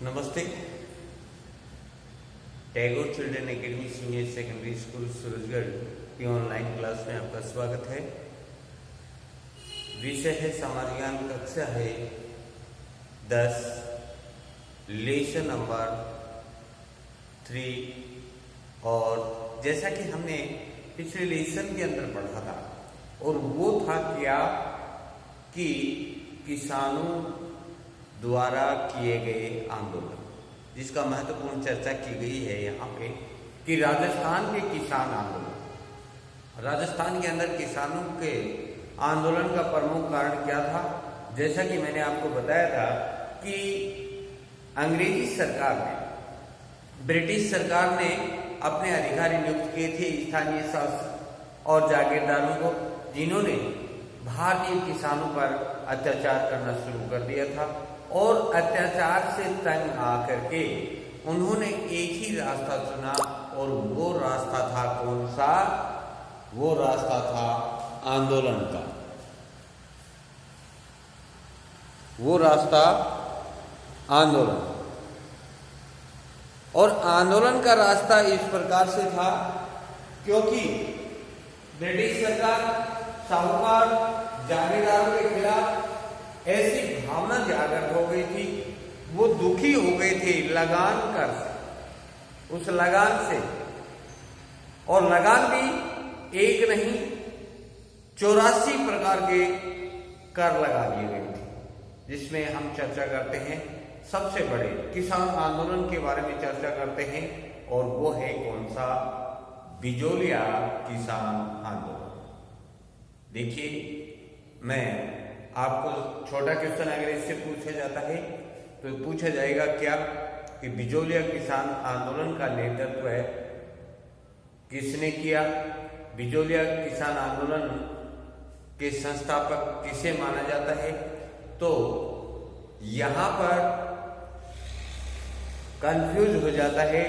नमस्ते। Tagore children academy senior secondary school Surajgarh की online class में आपका स्वागत है। विषय है समाज ज्ञान, कक्षा है 10, लेसन नंबर 3। और जैसा कि हमने पिछले लेसन के अंदर पढ़ा था और वो था क्या कि किसानों द्वारा किए गए आंदोलन, जिसका महत्वपूर्ण चर्चा की गई है यहाँ पे कि राजस्थान के किसान आंदोलन। राजस्थान के अंदर किसानों के आंदोलन का प्रमुख कारण क्या था? जैसा कि मैंने आपको बताया था कि अंग्रेजी सरकार ने, ब्रिटिश सरकार ने अपने अधिकारी नियुक्त किए थे स्थानीय शासक और जागीरदारों को, जिन्होंने भारतीय किसानों पर अत्याचार करना शुरू कर दिया था। और अत्याचार से तंग आकर के उन्होंने एक ही रास्ता चुना और वो रास्ता था कौन सा? वो रास्ता था आंदोलन का। वो रास्ता आंदोलन, और आंदोलन का रास्ता इस प्रकार से था क्योंकि ब्रिटिश सरकार साहूकार जागीरदारों के खिलाफ ऐसी भावना जागृत हो गई थी, वो दुखी हो गए थे लगान कर से, उस लगान से। और लगान भी एक नहीं 84 प्रकार के कर लगा दिए गए थे, जिसमें हम चर्चा करते हैं सबसे बड़े किसान आंदोलन के बारे में चर्चा करते हैं, और वो है कौन सा? बिजोलिया किसान आंदोलन। देखिए, मैं आपको छोटा क्वेश्चन अगर इससे पूछा जाता है तो पूछा जाएगा क्या कि बिजोलिया किसान आंदोलन का नेतृत्व किसने किया? बिजोलिया किसान आंदोलन के संस्थापक किसे माना जाता है? तो यहां पर कंफ्यूज हो जाता है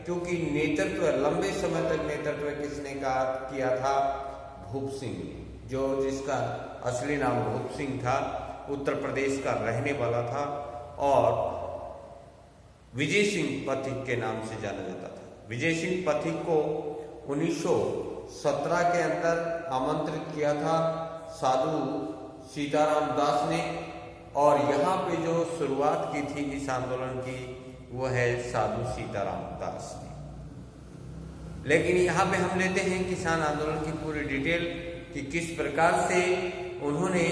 क्योंकि नेतृत्व, लंबे समय तक नेतृत्व किसने किया था? भूप सिंह, जिसका असली नाम भूप सिंह था, उत्तर प्रदेश का रहने वाला था और विजय सिंह पथिक के नाम से जाना जाता था। विजय सिंह पथिक को 1917 के अंदर आमंत्रित किया था साधु सीताराम दास ने, और यहाँ पे जो शुरुआत की थी इस आंदोलन की वो है साधु सीताराम दास ने। लेकिन यहाँ पे हम लेते हैं किसान आंदोलन की पूरी डिटेल कि किस प्रकार से उन्होंने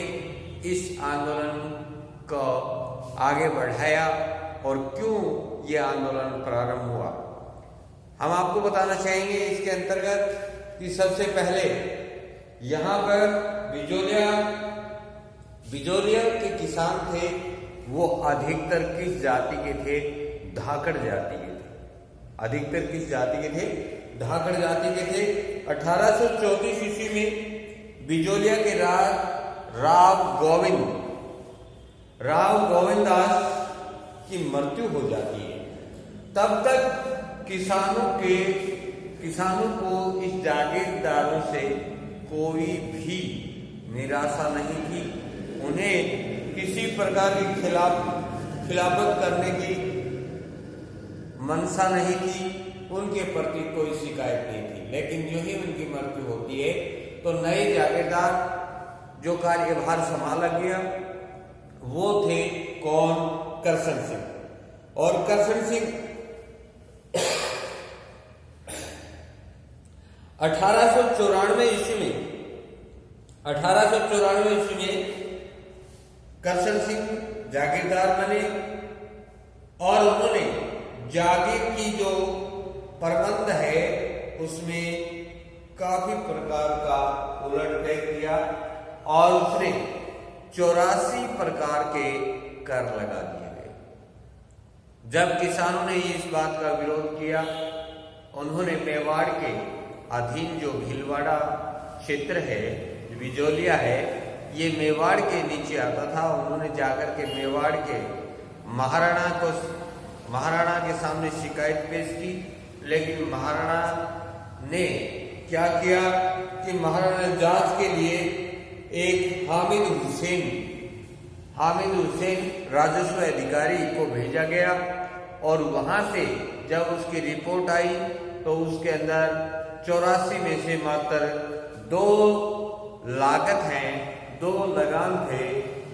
इस आंदोलन को आगे बढ़ाया और क्यों ये आंदोलन प्रारंभ हुआ। हम आपको बताना चाहेंगे इसके अंतर्गत कि सबसे पहले यहाँ पर बिजोलिया के किसान थे, वो अधिकतर किस जाति के थे? धाकड़ जाति के थे। अधिकतर किस जाति के थे? धाकड़ जाति के थे। 1834 ईस्वी में बिजोलिया के राव गोविंद दास की मृत्यु हो जाती है। तब तक किसानों को इस जागीरदारों से कोई भी निराशा नहीं थी। उन्हें किसी प्रकार की खिलाफत करने की मनसा नहीं थी, उनके प्रति कोई शिकायत नहीं थी। लेकिन जो ही उनकी मृत्यु होती है तो नए जागीरदार जो कार्यभार संभाला गया वो थे कौन? करशन सिंह। और करशन सिंह 1894 ईस्वी में करशन सिंह जागीरदार बने और उन्होंने जागीर की जो प्रबंध है उसमें काफी प्रकार का उलटफेर किया और उसने 84 प्रकार के कर लगा दिए गए। जब किसानों ने इस बात का विरोध किया, उन्होंने मेवाड़ के अधीन जो भीलवाड़ा क्षेत्र है, बिजोलिया है, ये मेवाड़ के नीचे आता था। उन्होंने जाकर के मेवाड़ के महाराणा के सामने शिकायत पेश की, लेकिन महाराणा ने क्या किया कि महाराणा ने जांच के लिए एक हामिद हुसैन राजस्व अधिकारी को भेजा गया और वहां से जब उसकी रिपोर्ट आई तो उसके अंदर 84 में से मात्र 2 लागत हैं, 2 लगान थे,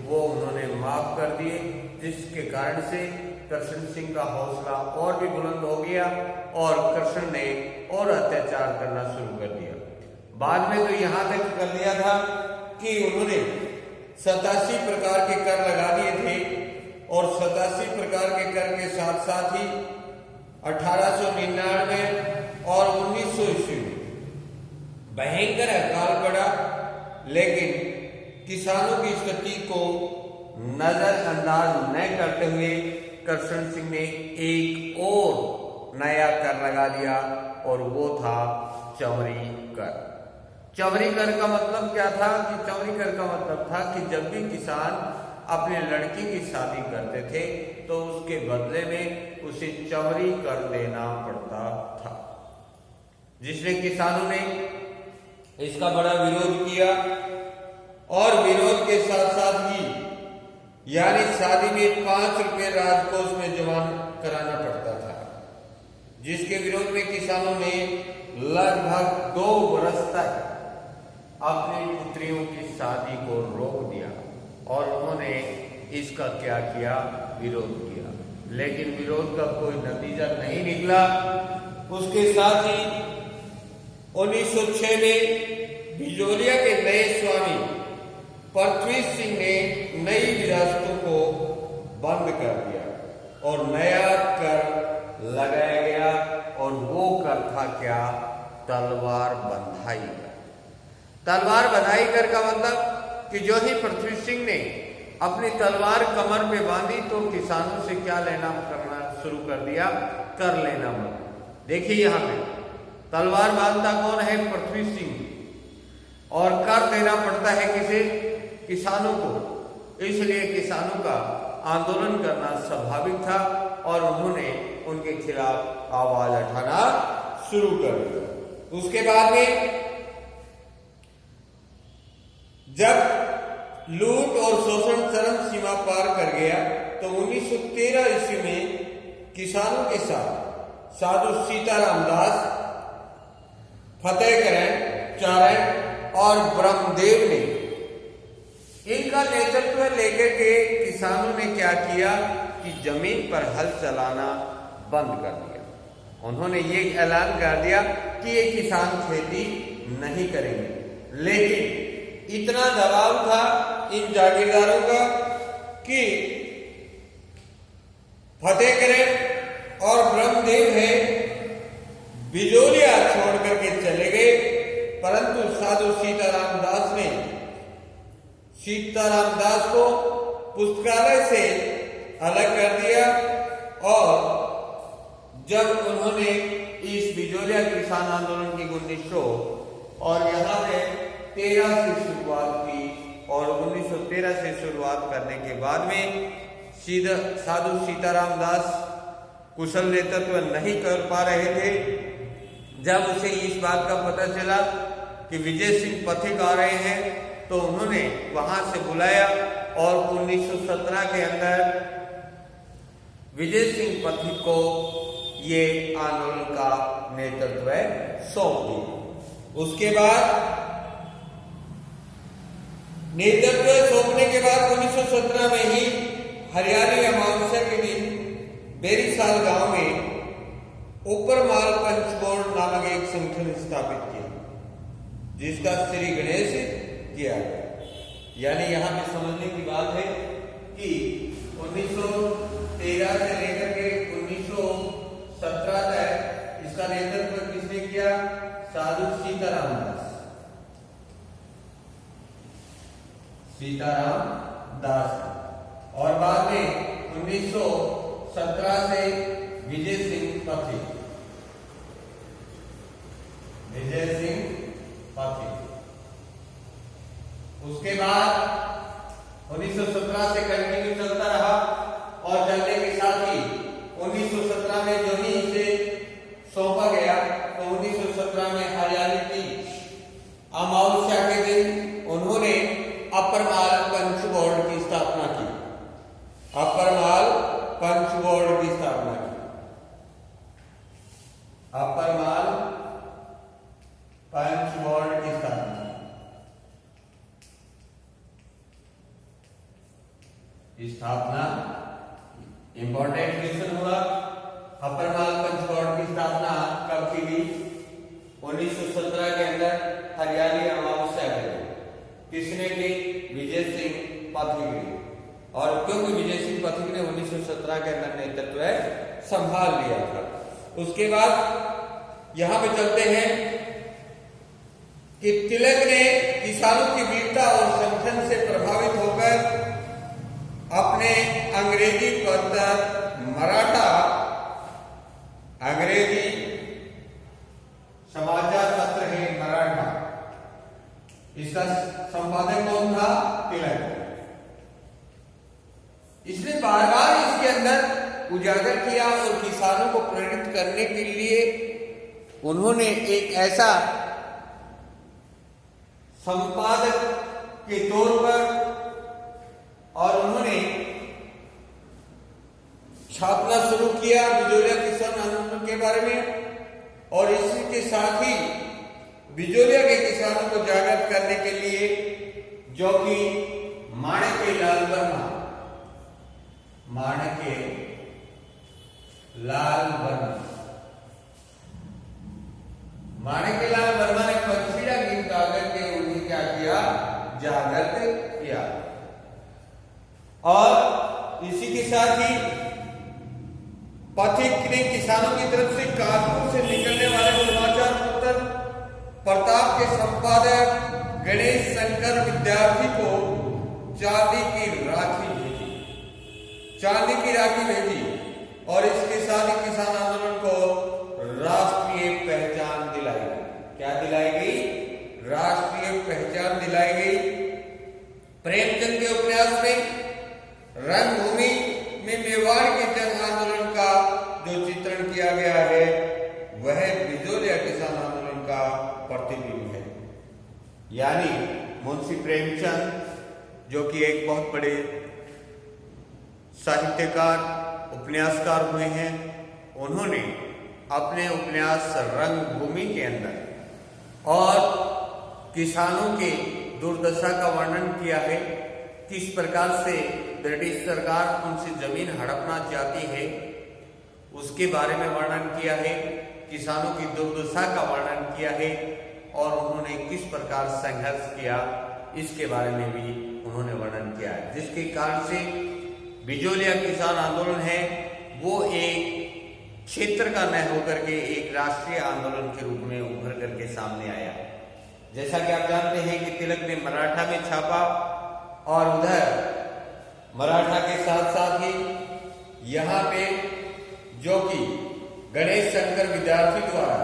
वो उन्होंने माफ कर दिए, जिसके कारण से कृष्ण सिंह का हौसला और भी बुलंद हो गया और कृष्ण ने और अत्याचार करना शुरू कर दिया। बाद में तो यहां तक कर दिया था कि उन्होंने 87 प्रकार के कर लगा दिए थे और 87 प्रकार के कर के साथ साथ ही 1899 और 1900 ईस्वी में भयंकर अकाल पड़ा, लेकिन किसानों की स्थिति को नजरअंदाज न करते हुए कृष्ण सिंह ने एक और नया कर लगा दिया और वो था चौरी कर। चौरी कर का मतलब क्या था कि चौरी कर का मतलब था कि जब भी किसान अपने लड़की की शादी करते थे तो उसके बदले में उसे चौरी कर देना पड़ता था, जिसने किसानों ने इसका बड़ा विरोध किया और विरोध के साथ साथ ही यानी शादी में 5 रुपए राजकोष में जमा कराना पड़ता था, जिसके विरोध में किसानों ने लगभग 2 वर्ष तक अपनी पुत्रियों की शादी को रोक दिया और उन्होंने इसका क्या किया, विरोध किया, लेकिन विरोध का कोई नतीजा नहीं निकला। उसके साथ ही 1906 में बिजोलिया के नए स्वामी पृथ्वी सिंह ने नई विरासतों को बंद कर दिया और नया कर लगाया गया और वो कर था क्या, तलवार बंधाई कर। तलवार बंधाई कर का मतलब कि जो ही पृथ्वी सिंह ने अपनी तलवार कमर पे बांधी तो किसानों से क्या लेना करना शुरू कर दिया, कर लेना बंद। देखिए यहाँ पे तलवार बांधता कौन है, पृथ्वी सिंह, और कर देना पड़ता है किसे, किसानों को। इसलिए किसानों का आंदोलन करना स्वाभाविक था और उन्होंने उनके खिलाफ आवाज उठाना शुरू कर दिया। उसके बाद में जब लूट और शोषण चरम सीमा पार कर गया तो 1913 ईस्वी में किसानों के साथ साधु सीताराम दास, फतेहकरण चारण और ब्रह्मदेव ने इनका नेतृत्व लेकर के किसानों ने क्या किया कि जमीन पर हल चलाना बंद कर दिया। उन्होंने ये ऐलान कर दिया कि ये किसान खेती नहीं करेंगे, लेकिन इतना दबाव था इन जागीरदारों का कि फतेहकरण और ब्रह्मदेव है बिजोलिया छोड़ करके चले गए, परंतु साधु सीताराम दास ने सीताराम दास को पुस्तकालय से अलग कर दिया और जब उन्होंने इस बिजोलिया किसान आंदोलन की 1900 और यहाँ पे 13 से शुरुआत की और 1913 से शुरुआत करने के बाद में साधु सीताराम दास कुशल नेतृत्व नहीं कर पा रहे थे। जब उसे इस बात का पता चला कि विजय सिंह पथिक आ रहे हैं तो उन्होंने वहां से बुलाया और 1917 के अंदर विजय सिंह पथिक को ये आंदोलन का नेतृत्व सौंप दिया। उसके बाद नेतृत्व सौंपने के बाद 1917 में ही हरियाली अमावस्या के दिन बेरीसाल गांव में ऊपरमाल पंच बोर्ड नामक एक संगठन स्थापित किया, जिसका श्री गणेश किया गया। यानी यहाँ पे समझने की बात है कि 1913 से लेकर के 1917 तक इसका नेतृत्व किसने किया, साधु सीताराम दास और बाद में 1917 से विजय सिंह पथिक उसके बाद 1917 से कंटिन्यू चलता रहा और चलने के साथ ही 1917 में जो ही इसे सौंपा गया तो 1917 में हरियाली तीज अमावस्या के दिन उन्होंने अपरमाल पंच बोर्ड की स्थापना की। स्थापना, इंपॉर्टेंट क्वेश्चन हुआ। अपर मालपंच बोर्ड की स्थापना कब की गई? 1917 के अंदर हरियाली अमावस्या के दिन। किसने की? विजय सिंह पथिक ने। और क्योंकि विजय सिंह पथिक ने 1917 के अंदर नेतृत्व संभाल लिया था। उसके बाद यहां पे चलते हैं कि तिलक ने किसानों की वीरता और संगठन से प्रभावित होकर अपने अंग्रेजी पत्र मराठा अंग्रेजी समाचार पत्र है मराठा, इसका संपादक कौन था? तिलक। इसने बार बार इसके अंदर उजागर किया और किसानों को प्रेरित करने के लिए उन्होंने एक ऐसा संपादक के तौर पर और उन्होंने छापना शुरू किया बिजोलिया किसान आंदोलन के बारे में। और इसी के साथ ही बिजोलिया के किसानों को जागृत करने के लिए जो कि माणिक्यलाल वर्मा, माणिक्यलाल वर्मा ने पक्षीड़ा गीत गाकर के उन्हें क्या किया? जागृत किया। और इसी के साथ ही पथिक ने किसानों की तरफ से कानपुर से निकलने वाले समाचार पत्र प्रताप के संपादक गणेश शंकर विद्यार्थी को चांदी की राखी भेजी और इसके साथ ही किसान आंदोलन को राष्ट्रीय पहचान दिलाई। क्या दिलाई गई? राष्ट्रीय पहचान दिलाई गई। प्रेमचंद के उपन्यास में रंगभूमि में मेवाड़ के जन आंदोलन का जो चित्रण किया गया है वह बिजोलिया किसान आंदोलन का प्रतिबिंब है। यानी मुंशी प्रेमचंद जो कि एक बहुत बड़े साहित्यकार, उपन्यासकार हुए हैं, उन्होंने अपने उपन्यास रंगभूमि के अंदर और किसानों के दुर्दशा का वर्णन किया है। किस प्रकार से ब्रिटिश सरकार उनसे जमीन हड़पना चाहती है उसके बारे में वर्णन किया है। किसानों की दुर्दशा का वर्णन किया है और उन्होंने किस प्रकार संघर्ष किया इसके बारे में भी उन्होंने वर्णन किया है। जिसके कारण से बिजोलिया किसान आंदोलन है वो एक क्षेत्र का न होकर के एक राष्ट्रीय आंदोलन के रूप में उभर करके सामने आया। जैसा कि आप जानते हैं कि तिलक ने मराठा में छापा और उधर मराठा के साथ साथ ही यहाँ पे जो कि गणेश शंकर विद्यार्थी द्वारा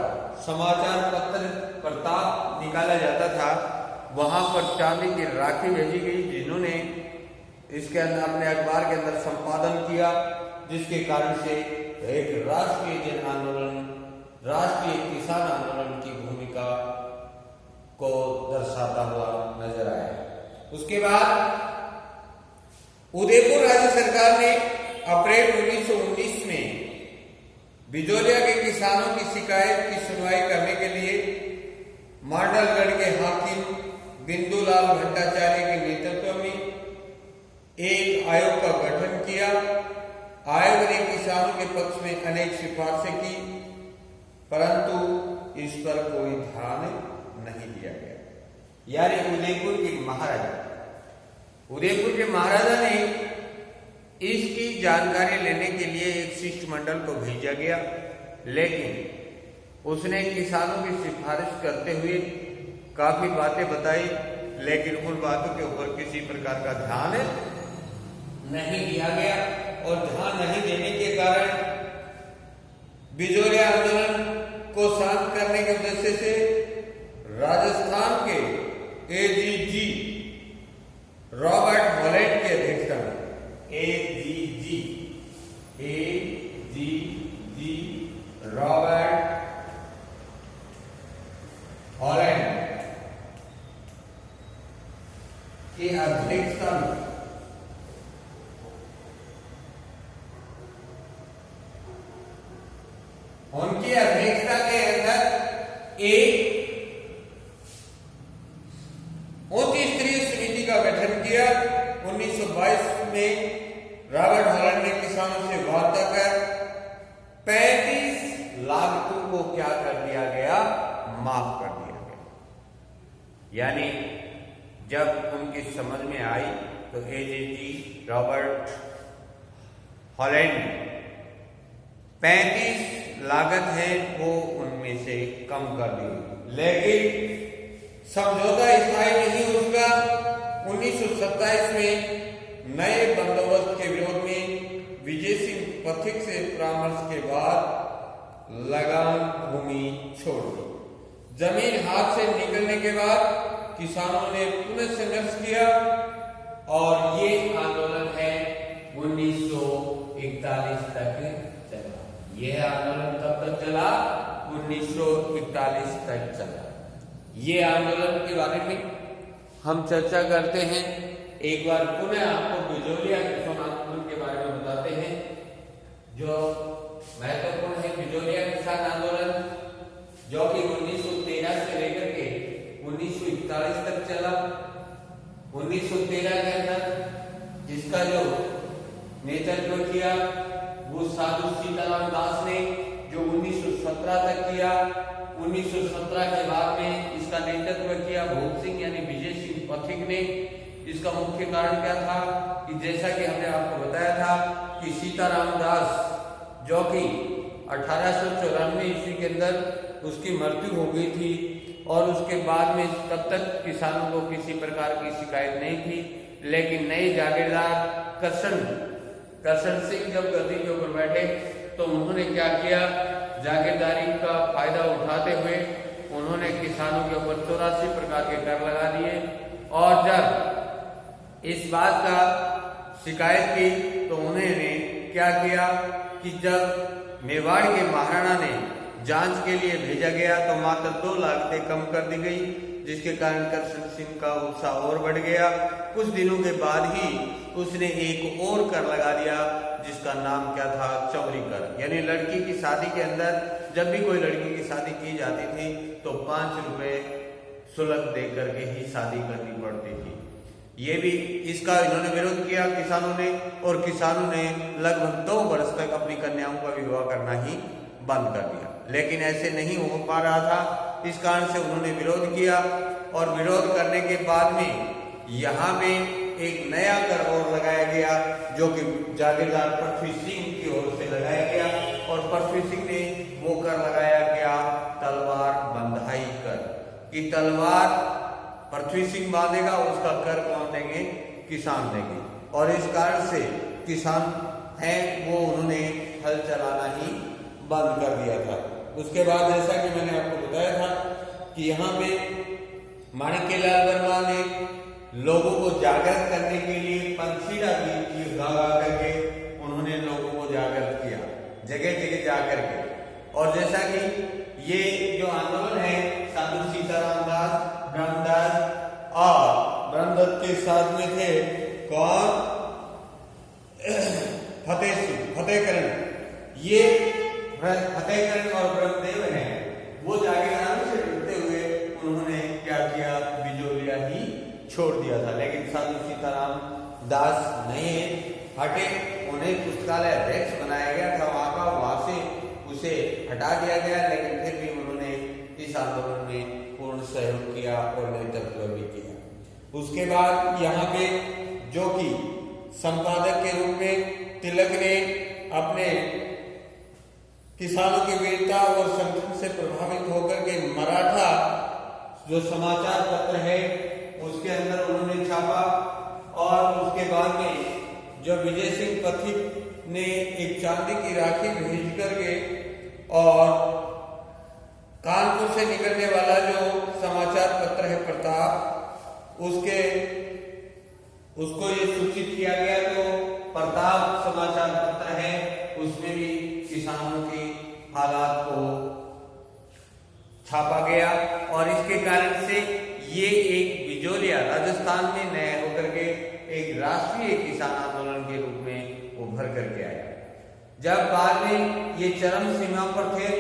समाचार पत्र प्रताप निकाला जाता था वहां पर चांदी की राखी भेजी गई, जिन्होंने इसके अंदर अपने अखबार के अंदर संपादन किया, जिसके कारण से एक राष्ट्रीय जन आंदोलन, राष्ट्रीय किसान आंदोलन की भूमिका को दर्शाता हुआ नजर आया। उसके बाद उदयपुर राज्य सरकार ने अप्रैल 1919 में बिजोलिया के किसानों की शिकायत की सुनवाई करने के लिए मांडलगढ़ के हाकिम बिंदुलाल भट्टाचार्य के नेतृत्व में एक आयोग का गठन किया। आयोग ने किसानों के पक्ष में अनेक सिफारिशें की, परंतु इस पर कोई ध्यान नहीं दिया गया। यानी उदयपुर के महाराजा ने इसकी जानकारी लेने के लिए एक शिष्टमंडल को भेजा गया, लेकिन उसने किसानों की सिफारिश करते हुए काफी बातें बताई, लेकिन उन बातों के ऊपर किसी प्रकार का ध्यान नहीं दिया गया। और ध्यान नहीं देने के कारण बिजोलिया आंदोलन को शांत करने के उद्देश्य से राजस्थान के एजीजी रॉबर्ट हॉलैंड की अध्यक्षता में एजीजी रॉबर्ट हॉलैंड की अध्यक्षता में उनकी अध्यक्षता के अंदर एक 29 समिति का गठन किया। 1922 में रॉबर्ट हॉलैंड ने किसानों से वार्ता कर 35 लागतों को क्या कर दिया गया, माफ कर दिया गया। यानी जब उनकी समझ में आई तो एजेजी रॉबर्ट हॉलैंड 35 लागत है वो उनमें से कम कर दी, लेकिन समझौता स्थायी नहीं उसका। 1927 में नए बंदोबस्त के विरोध में विजय सिंह पथिक से परामर्श के बाद लगान भूमि छोड़ दी। जमीन हाथ से निकलने के बाद किसानों ने पुनः संघर्ष किया और ये आंदोलन है 1941 तक चला। यह आंदोलन कब तक चला, 1941 तक चला। ये आंदोलन के बारे में हम चर्चा करते हैं। एक बार पुनः आपको बिजोलिया किसान आंदोलन के बारे में बताते हैं जो महत्वपूर्ण है। बिजोलिया किसान आंदोलन जो कि 1913 से लेकर के 1941 तक चला। 1913 के अंदर जिसका जो नेतृत्व किया वो साधु सीताराम दास ने, जो 1917 तक किया। 1917 के बाद में इसका नेतृत्व किया भोग सिंह यानी विजय सिंह पथिक ने। इसका मुख्य कारण क्या था कि जैसा कि हमने आपको बताया था कि सीताराम दास जो कि 1894 ईस्वी के अंदर उसकी मृत्यु हो गई थी और उसके बाद में तब तक किसानों को किसी प्रकार की शिकायत नहीं थी, लेकिन नए जागीरदार करशन सिंह जब गद्दी के ऊपर बैठे तो उन्होंने क्या किया, जागीरदारी का फायदा उठाते हुए उन्होंने किसानों के ऊपर 84 प्रकार के कर लगा दिए। और जब इस बात का शिकायत की तो उन्होंने क्या किया कि जब मेवाड़ के महाराणा ने जांच के लिए भेजा गया तो मात्र 2 लागतें कम कर दी गई, जिसके कारण करशन सिंह का उत्साह और बढ़ गया। कुछ दिनों के बाद ही उसने एक और कर लगा दिया जिसका नाम क्या था, चौरी कर। यानी लड़की की शादी के अंदर जब भी कोई लड़की की शादी की जाती थी तो 5 रुपए शुल्क दे करके ही शादी करनी पड़ती थी। ये भी इसका इन्होंने विरोध किया किसानों ने, और किसानों ने लगभग 2 वर्ष तक अपनी कन्याओं का विवाह करना ही बंद कर दिया। लेकिन ऐसे नहीं हो पा रहा था, इस कारण से उन्होंने विरोध किया और विरोध करने के बाद में यहाँ पे एक नया कर और लगाया गया जो कि जागीरदार पृथ्वी सिंह की ओर से लगाया गया। और पृथ्वी सिंह ने वो कर लगाया गया तलवार बंधाई कर, कि तलवार पृथ्वी सिंह बांधेगा, उसका कर कौन देंगे, किसान देंगे। और इस कारण से किसान हैं वो उन्होंने हल चलाना ही बंद कर दिया था। उसके बाद जैसा कि मैंने आपको बताया था कि यहाँ पे माणिक्यलाल वर्मा ने लोगों को जागृत करने के लिए पंछीड़ा गीत गा करके उन्होंने लोगों को जागृत किया, जगह जगह जाकर के। और जैसा कि ये जो आंदोलन है साधु सीताराम दास, ब्रह्मदास और ब्रह्मदत्त के साथ में थे कौन, फतेहकरण। ये फतेहकरण और ब्रह्मदेव हैं, वो जागीरदारों से जुड़ते हुए उन्होंने क्या किया, बिजोलिया ही छोड़ दिया था। लेकिन साधु सीताराम दास नहीं हटे, उन्हें पुस्तकालय अध्यक्ष बनाया गया था वहां का, वहां से उसे हटा दिया गया। लेकिन फिर भी उन्होंने इस आंदोलन में पूर्ण सहयोग किया और नेतृत्व भी किया। उसके बाद यहाँ पे जो कि संपादक के रूप में तिलक ने अपने किसानों की वीरता और संगठन से प्रभावित होकर के मराठा जो समाचार पत्र है उसके अंदर उन्होंने छापा। और उसके बाद में जो विजय सिंह पथिक ने एक चांदी की राखी भेज करके और कानपुर से निकलने वाला जो समाचार पत्र है प्रताप, उसको ये सूचित किया गया। तो प्रताप समाचार पत्र है, उसमें भी किसानों के हालात को छापा गया। और इसके कारण से ये एक बिजोलिया राजस्थान में नया होकर के एक राष्ट्रीय किसान आंदोलन के रूप में उभर करके आया। जब बाद में ये चरम सीमा पर थे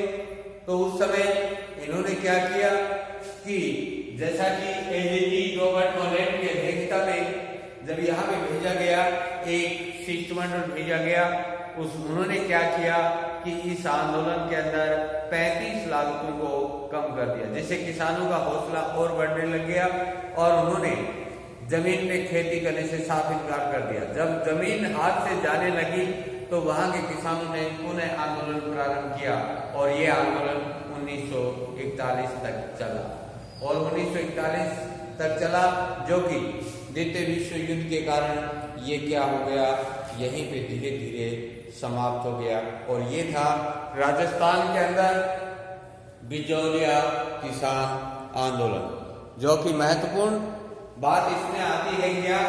तो उस समय इन्होंने क्या किया कि जैसा कि एजेजी रॉबर्ट हॉलैंड की अध्यक्षता में जब यहाँ पे भेजा गया एक शिष्टमंडल भेजा गया। उन्होंने क्या किया कि इस आंदोलन के अंदर 35 लागतों को कम कर दिया, जिससे किसानों का हौसला और बढ़ने लग गया और उन्होंने जमीन पे खेती करने से साफ इनकार कर दिया। जब जमीन हाथ से जाने लगी तो वहां के किसानों ने पुनः आंदोलन प्रारंभ किया और ये आंदोलन 1941 तक चला और 1941 तक चला, जो कि द्वितीय विश्व युद्ध के कारण ये क्या हो गया, यहीं पे धीरे धीरे समाप्त हो गया। और ये था राजस्थान के अंदर बिजौलिया किसान आंदोलन, जो कि महत्वपूर्ण बात इसमें आती है क्या,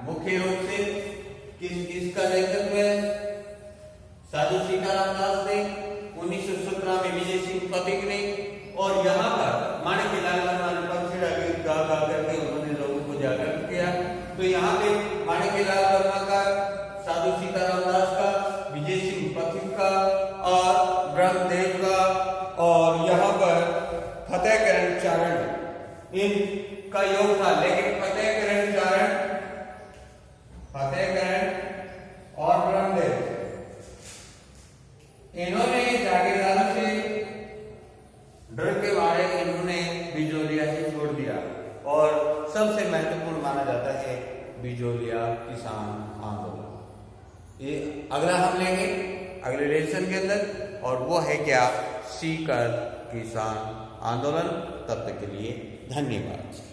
मुख्य रूप से किसका नेतृत्व है, साधु सीताराम दास ने, 1917 में विजय सिंह पथिक ने, और यहाँ पर माणिकलाल वर्मा ने पक्षीड़ा गीत गा करके उन्होंने लोगों को जागरूक किया। तो यहाँ पे माणिकलाल वर्मा का, साधु सीताराम दास का, विजय सिंह पथिक का और ब्रह्मदेव का, और यहाँ पर फतेहकरण चारण इनका योग था। लेकिन फतेहकरण और ब्रह्मदेव इन्होंने जागीरदारों से डर के मारे इन्होंने बिजौलिया ही छोड़ दिया और सबसे महत्वपूर्ण माना जाता है बिजौलिया किसान आंदोलन। ये अगला हम लेंगे अगले लेसन के अंदर, और वो है क्या, सीकर किसान आंदोलन। तब तक के लिए धन्यवाद।